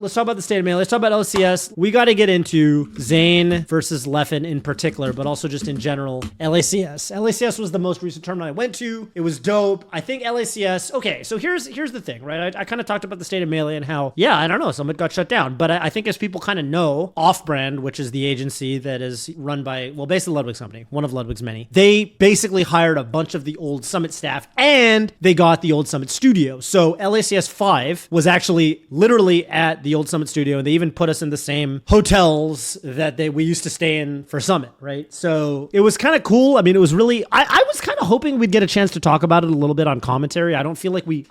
Let's talk about the state of Melee. Let's talk about LCS. We got to get into Zain versus Leffen in particular, but also just in general, LACS. LACS was the most recent tournament I went to. It was dope. I think LACS, okay, so here's the thing, right? I kind of talked about the state of Melee and how, yeah, I don't know, Summit got shut down. But I think as people kind of know, Off-Brand, which is the agency that is run by, well, basically Ludwig's company, one of Ludwig's many, they basically hired a bunch of the old Summit staff and they got the old Summit studio. So LACS 5 was actually literally at the old Summit studio, and they even put us in the same hotels that we used to stay in for Summit, right? So it was kind of cool. I mean, it was really, I was kind of hoping we'd get a chance to talk about it a little bit on commentary. I feel like we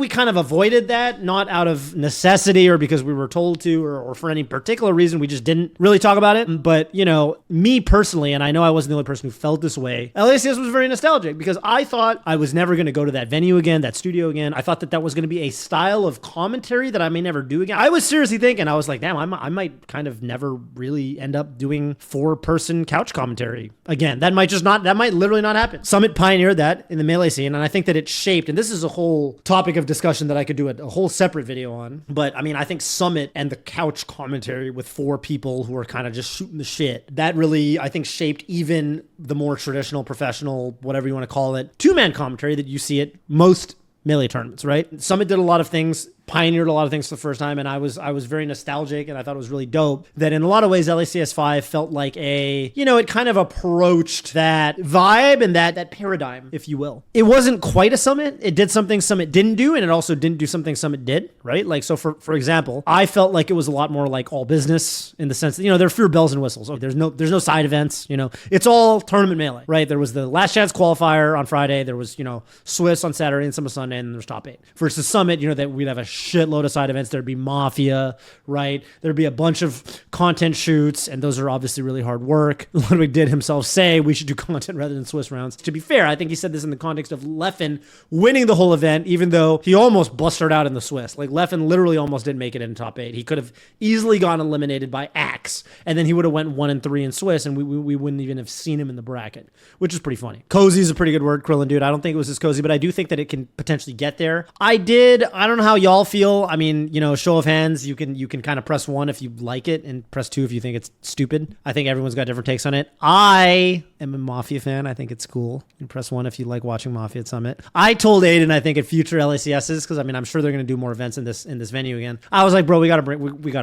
kind of avoided that, not out of necessity or because we were told to or for any particular reason. We just didn't really talk about it. But, you know, me personally, and I know I wasn't the only person who felt this way, LACS was very nostalgic because I thought I was never going to go to that venue again, that studio again. I thought that was going to be a style of commentary that I may never do again. I was seriously thinking, I was like, damn, I might kind of never really end up doing 4-person couch commentary again. That might literally not happen. Summit pioneered that in the Melee scene, and I think that it shaped, and this is a whole topic of discussion that I could do a whole separate video on, but I mean, I think Summit and the couch commentary with 4 people who are kind of just shooting the shit, that really, I think, shaped even the more traditional, professional, whatever you want to call it, 2-man commentary that you see at most Melee tournaments, right? Summit did a lot of things, pioneered a lot of things for the first time, and I was very nostalgic, and I thought it was really dope that in a lot of ways LACS 5 felt like it kind of approached that vibe and that paradigm, if you will. It wasn't quite a Summit. It did something Summit didn't do, and it also didn't do something Summit did, right? Like, so for example, I felt like it was a lot more like all business in the sense that, there are fewer bells and whistles. There's no side events, it's all tournament Melee, right? There was the last chance qualifier on Friday. There was, Swiss on Saturday and some on Sunday, and there's top 8. Versus Summit, that we'd have a shitload of side events. There'd be Mafia, right? There'd be a bunch of content shoots, and those are obviously really hard work. Ludwig did himself say we should do content rather than Swiss rounds. To be fair, I think he said this in the context of Leffen winning the whole event, even though he almost blustered out in the Swiss. Like, Leffen literally almost didn't make it in top 8. He could have easily gone eliminated by Axe, and then he would have went 1-3 in Swiss, and we wouldn't even have seen him in the bracket, which is pretty funny. Cozy is a pretty good word, Krillin dude. I don't think it was as cozy, but I do think that it can potentially get there. I don't know how y'all feel. I mean, show of hands, you can kind of press 1 if you like it and press 2 if you think it's stupid. I think everyone's got different takes on it. I am a Mafia fan. I think it's cool. You press 1 if you like watching Mafia at Summit. I told Aiden, I think at future LACSs, because I mean, I'm sure they're going to do more events in this venue again. I was like, bro, we got to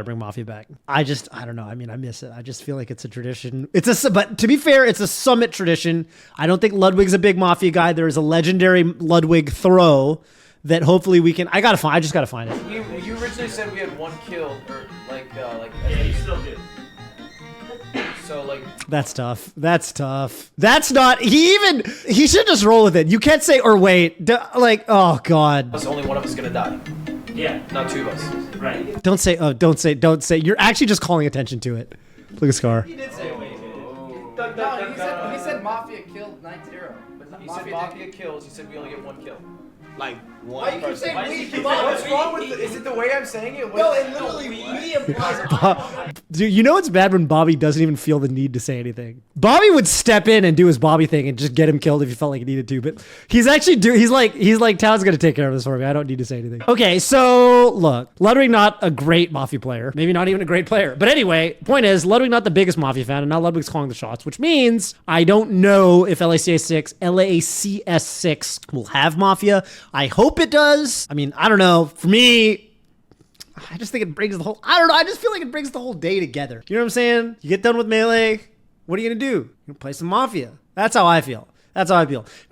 bring Mafia back. I don't know. I mean, I miss it. I just feel like it's a tradition. But to be fair, it's a Summit tradition. I don't think Ludwig's a big Mafia guy. There is a legendary Ludwig throw that hopefully we can. I just gotta find it. You originally said we had 1 kill, or Yeah, you still do. So That's tough. That's not. He should just roll with it. You can't say or wait. Oh god. That's only one of us gonna die. Yeah. Not 2 of us. Right. Don't say. You're actually just calling attention to it. Look at Scar. He did say wait. He said Mafia killed 9-0. He said Mafia kills. He said we only get 1 kill. Like Why one you keep person. saying Why we? does he keep What's saying wrong we? with Is it the way I'm saying it? No, it literally we implies. Dude, you know it's bad when Bobby doesn't even feel the need to say anything. Bobby would step in and do his Bobby thing and just get him killed if he felt like he needed to. But he's actually he's like Town's gonna take care of this for me. I don't need to say anything. Okay, so look, Ludwig not a great Mafia player, maybe not even a great player. But anyway, point is Ludwig not the biggest Mafia fan, and now Ludwig's calling the shots, which means I don't know if LACS 6 will have Mafia. I hope it does. I mean, I don't know. For me, I just think it brings the whole, I don't know, I just feel like it brings the whole day together. You know what I'm saying? You get done with Melee, what are you gonna do? You're gonna play some Mafia. That's how I feel.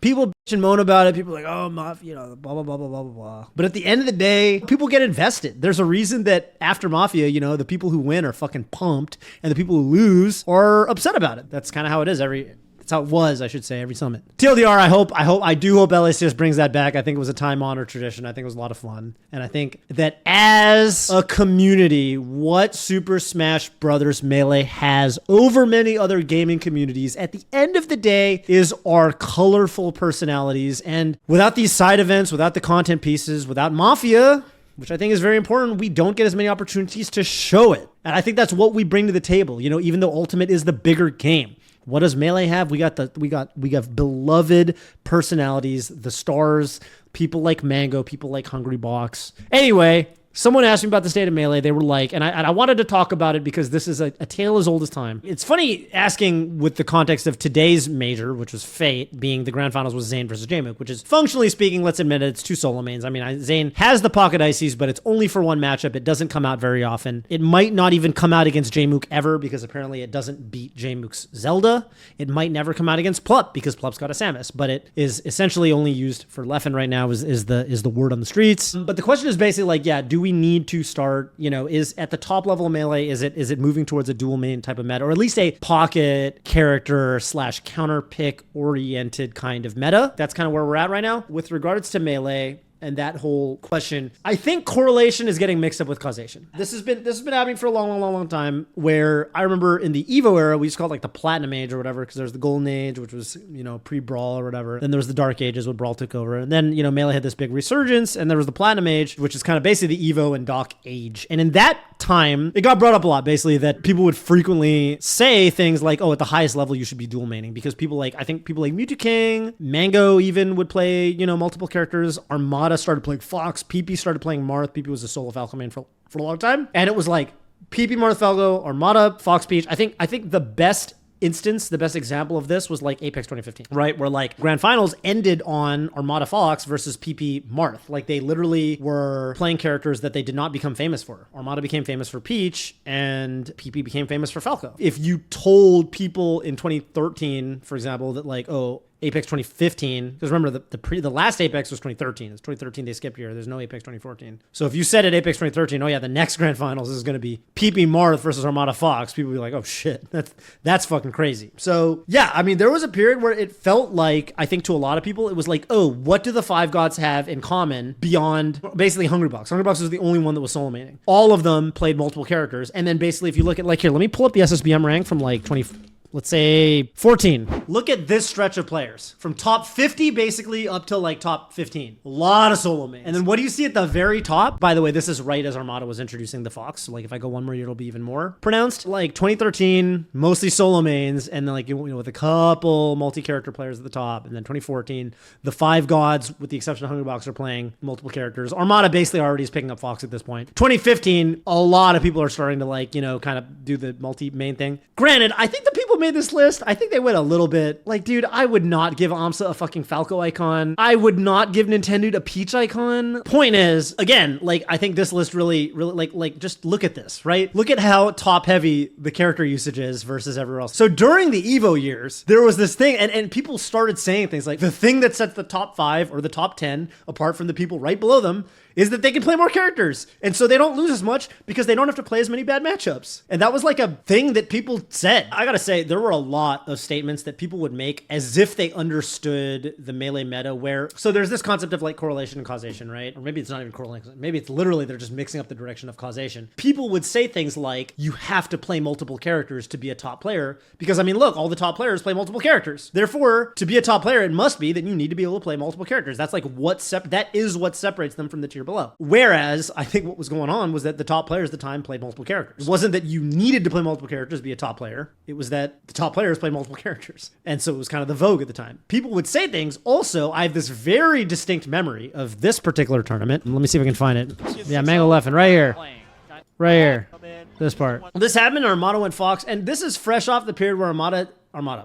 People bitch and moan about it. People are like, oh, Mafia, blah, blah, blah, blah, blah, blah. But at the end of the day, people get invested. There's a reason that after Mafia, the people who win are fucking pumped, and the people who lose are upset about it. That's kind of how it is That's how it was, I should say, every Summit. TLDR, I do hope LACS brings that back. I think it was a time-honored tradition. I think it was a lot of fun. And I think that as a community, what Super Smash Brothers Melee has over many other gaming communities, at the end of the day, is our colorful personalities. And without these side events, without the content pieces, without Mafia, which I think is very important, we don't get as many opportunities to show it. And I think that's what we bring to the table, even though Ultimate is the bigger game. What does Melee have? We got beloved personalities, the stars, people like Mango, people like Hungry Box. Anyway, Someone asked me about the state of Melee. They were like, and I wanted to talk about it because this is a tale as old as time. It's funny asking with the context of today's major, which was Fate, being the grand finals was Zain versus Jmook, which is functionally speaking, let's admit it, it's two solo mains. I mean, Zain has the pocket ices, but it's only for one matchup. It doesn't come out very often. It might not even come out against Jmook ever because apparently it doesn't beat Jmook's Zelda. It might never come out against Plup because Plup's got a Samus, but it is essentially only used for Leffen right now is the word on the streets. But the question is basically like, yeah, do we need to start, is at the top level of Melee, is it moving towards a dual main type of meta, or at least a pocket character / counter pick oriented kind of meta? That's kind of where we're at right now. With regards to Melee, and that whole question, I think correlation is getting mixed up with causation. This has been happening for a long time, where I remember in the Evo era, we used to call it like the Platinum Age or whatever, because there's the Golden Age, which was, pre-Brawl or whatever. Then there was the Dark Ages when Brawl took over. And then, Melee had this big resurgence, and there was the Platinum Age, which is kind of basically the Evo and Doc Age. And in that time, it got brought up a lot, basically, that people would frequently say things like, oh, at the highest level, you should be dual maining, because I think people like Mewtwo King, Mango even would play, multiple characters. Armada started playing Fox. PP started playing Marth. PP was a solo Falco main for a long time. And it was like PP, Marth, Falco, Armada, Fox, Peach. I think the best example of this was like Apex 2015, right? Where like grand finals ended on Armada Fox versus PP Marth. Like they literally were playing characters that they did not become famous for. Armada became famous for Peach and PP became famous for Falco. If you told people in 2013, for example, that like, oh, Apex 2015, because remember the last Apex was 2013. It's 2013 they skipped here. There's no Apex 2014. So if you said at Apex 2013, oh yeah, the next grand finals is going to be PP Marth versus Armada Fox, people would be like, oh shit, that's fucking crazy. So yeah, I mean, there was a period where it felt like, I think to a lot of people, it was like, oh, what do the five gods have in common beyond basically Hungrybox? Hungrybox was the only one that was solo maining. All of them played multiple characters. And then basically if you look at like here, let me pull up the SSBM rank from like let's say 14. Look at this stretch of players from top 50 basically up to like top 15. A lot of solo mains. And then what do you see at the very top? By the way, this is right as Armada was introducing the Fox. So like if I go one more year, it'll be even more pronounced. Like 2013, mostly solo mains. And then like, with a couple multi-character players at the top. And then 2014, the five gods, with the exception of Hungrybox, are playing multiple characters. Armada basically already is picking up Fox at this point. 2015, a lot of people are starting to like, kind of do the multi-main thing. Granted, I think the people made this list, I think they went a little bit like, dude, I would not give AMSA a fucking Falco icon. I would not give Nintendo a Peach icon. Point is, again, like, I think this list really like just look at this, right? Look at how top heavy the character usage is versus everywhere else. So during the Evo years, there was this thing, and people started saying things like the thing that sets the top 5 or the top 10 apart from the people right below them is that they can play more characters. And so they don't lose as much because they don't have to play as many bad matchups. And that was like a thing that people said. I gotta say, there were a lot of statements that people would make as if they understood the Melee meta so there's this concept of like correlation and causation, right? Or maybe it's not even correlation. Maybe it's literally they're just mixing up the direction of causation. People would say things like, you have to play multiple characters to be a top player because, I mean, look, all the top players play multiple characters. Therefore, to be a top player, it must be that you need to be able to play multiple characters. That's like that is what separates them from the tier below. Whereas I think what was going on was that the top players at the time played multiple characters. It wasn't that you needed to play multiple characters to be a top player. It was that the top players played multiple characters. And so it was kind of the vogue at the time. People would say things. Also, I have this very distinct memory of this particular tournament. Let me see if I can find it. Yeah, Mango Leffen right here. Right here. This part. This happened, Armada went Fox, and this is fresh off the period where Armada,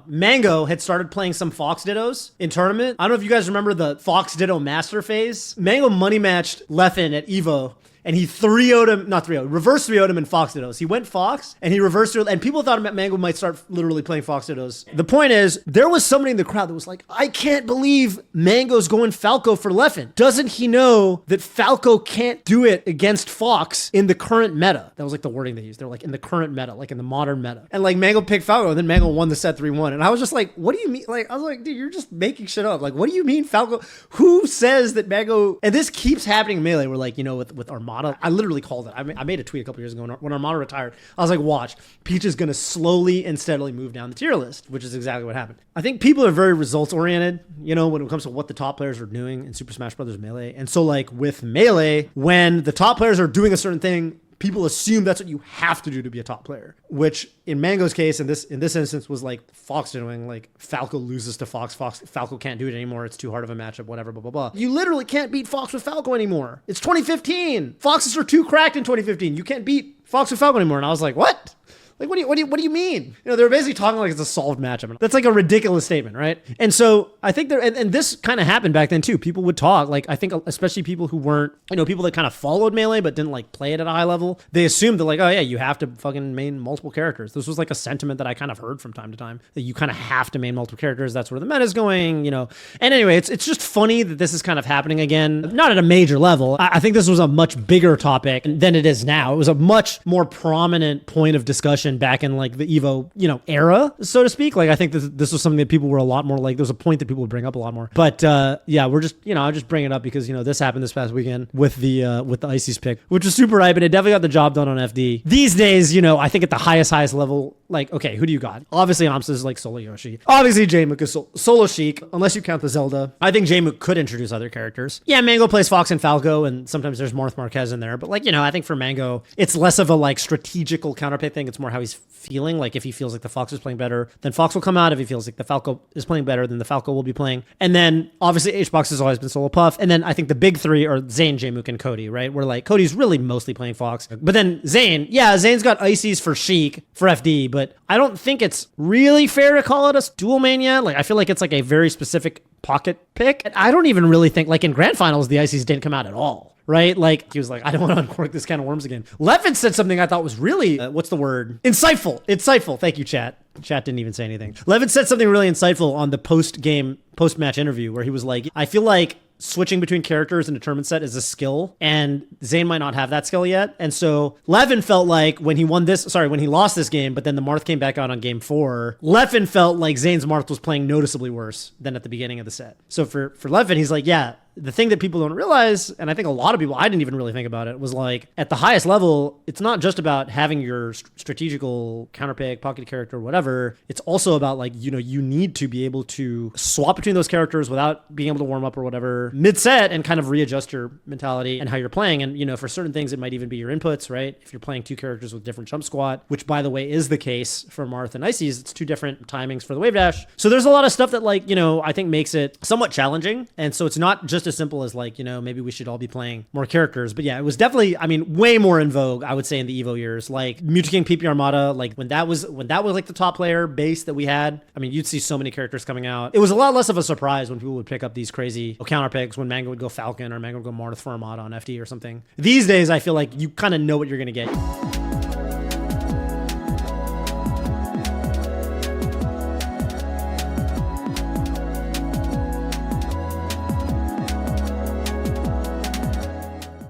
Mango had started playing some Fox Dittos in tournament. I don't know if you guys remember the Fox Ditto Master phase. Mango money matched Leffen at Evo, and he reverse 3-0'd him in Fox Dittos. He went Fox, and he reversed 3-0'd, and people thought Mango might start literally playing Fox Dittos. The point is, there was somebody in the crowd that was like, I can't believe Mango's going Falco for Leffen. Doesn't he know that Falco can't do it against Fox in the current meta? That was like the wording they used. They were like, in the current meta, like in the modern meta. And like Mango picked Falco, and then Mango won the set 3-1. And I was just like, what do you mean? Like, I was like, dude, you're just making shit up. Like, what do you mean Falco? Who says that Mango? And this keeps happening in Melee. We're like, with Armada, I literally called it. I made a tweet a couple years ago when Armada retired. I was like, watch, Peach is going to slowly and steadily move down the tier list, which is exactly what happened. I think people are very results oriented, when it comes to what the top players are doing in Super Smash Bros. Melee. And so like with Melee, when the top players are doing a certain thing, people assume that's what you have to do to be a top player, which in Mango's case, in this instance, was like Fox doing. Like Falco loses to Fox. Falco can't do it anymore. It's too hard of a matchup, whatever, blah, blah, blah. You literally can't beat Fox with Falco anymore. It's 2015. Foxes are too cracked in 2015. You can't beat Fox with Falco anymore. And I was like, what? Like, what do you mean? You know, they're basically talking like it's a solved matchup. That's like a ridiculous statement, right? And so I think and this kind of happened back then too. People would talk, like, I think especially people who weren't, you know, people that kind of followed Melee but didn't like play it at a high level. They assumed that like, oh yeah, you have to fucking main multiple characters. This was like a sentiment that I kind of heard from time to time, that you kind of have to main multiple characters. That's where the meta is going, you know. And anyway, it's just funny that this is kind of happening again, not at a major level. I think this was a much bigger topic than it is now. It was a much more prominent point of discussion back in like the Evo, you know, era, so to speak. Like I think this was something that people were a lot more like, there was a point that people would bring up a lot more. But yeah, we're just, you know, I'll just bring it up because, you know, this happened this past weekend with the Ices pick, which was super hype, and it definitely got the job done on FD. These days, you know, I think at the highest level, like, okay, who do you got? Obviously Amsa is like solo Yoshi. Obviously J-Mook is solo Sheik, unless you count the Zelda. I think J-Mook could introduce other characters. Yeah, Mango plays Fox and Falco, and sometimes there's Marth Marquez in there, but like, you know, I think for Mango, it's less of a like strategical counterpick thing. It's more how he's feeling. Like if he feels like the Fox is playing better, then Fox will come out. If he feels like the Falco is playing better, then the Falco will be playing. And then obviously HBox has always been solo Puff. And then I think the big three are Zain, J-Mook, and Cody, right? Where like Cody's really mostly playing Fox. But then Zain, yeah, Zain's got Ices for Sheik for FD, but I don't think it's really fair to call it a dual mania. Like I feel like it's like a very specific pocket pick. And I don't even really think, like in grand finals, the Ices didn't come out at all. Right? Like, he was like, I don't want to uncork this can of worms again. Leffen said something I thought was really, what's the word? Insightful. Thank you, chat. Chat didn't even say anything. Leffen said something really insightful on the post-match interview where he was like, I feel like switching between characters in a tournament set is a skill, and Zain might not have that skill yet. And so Leffen felt like when he lost this game, but then the Marth came back out on game 4, Leffen felt like Zain's Marth was playing noticeably worse than at the beginning of the set. So for Leffen, he's like, yeah, the thing that people don't realize, and I think a lot of people, I didn't even really think about it, was like at the highest level, it's not just about having your strategical counterpick, pocket character, whatever. It's also about like, you know, you need to be able to swap between those characters without being able to warm up or whatever mid-set and kind of readjust your mentality and how you're playing. And, you know, for certain things, it might even be your inputs, right? If you're playing two characters with different jump squat, which by the way is the case for Marth and Ices, it's two different timings for the wave dash. So there's a lot of stuff that like, you know, I think makes it somewhat challenging. And so it's not just as simple as like, you know, maybe we should all be playing more characters. But yeah, it was definitely, I mean, way more in vogue, I would say, in the Evo years. Like Mewtwo King, PP Armada, like when that was like the top player base that we had, I mean, you'd see so many characters coming out. It was a lot less of a surprise when people would pick up these crazy counter picks, when Mango would go Falcon or Mango would go Marth for Armada on FD or something. These days, I feel like you kind of know what you're going to get.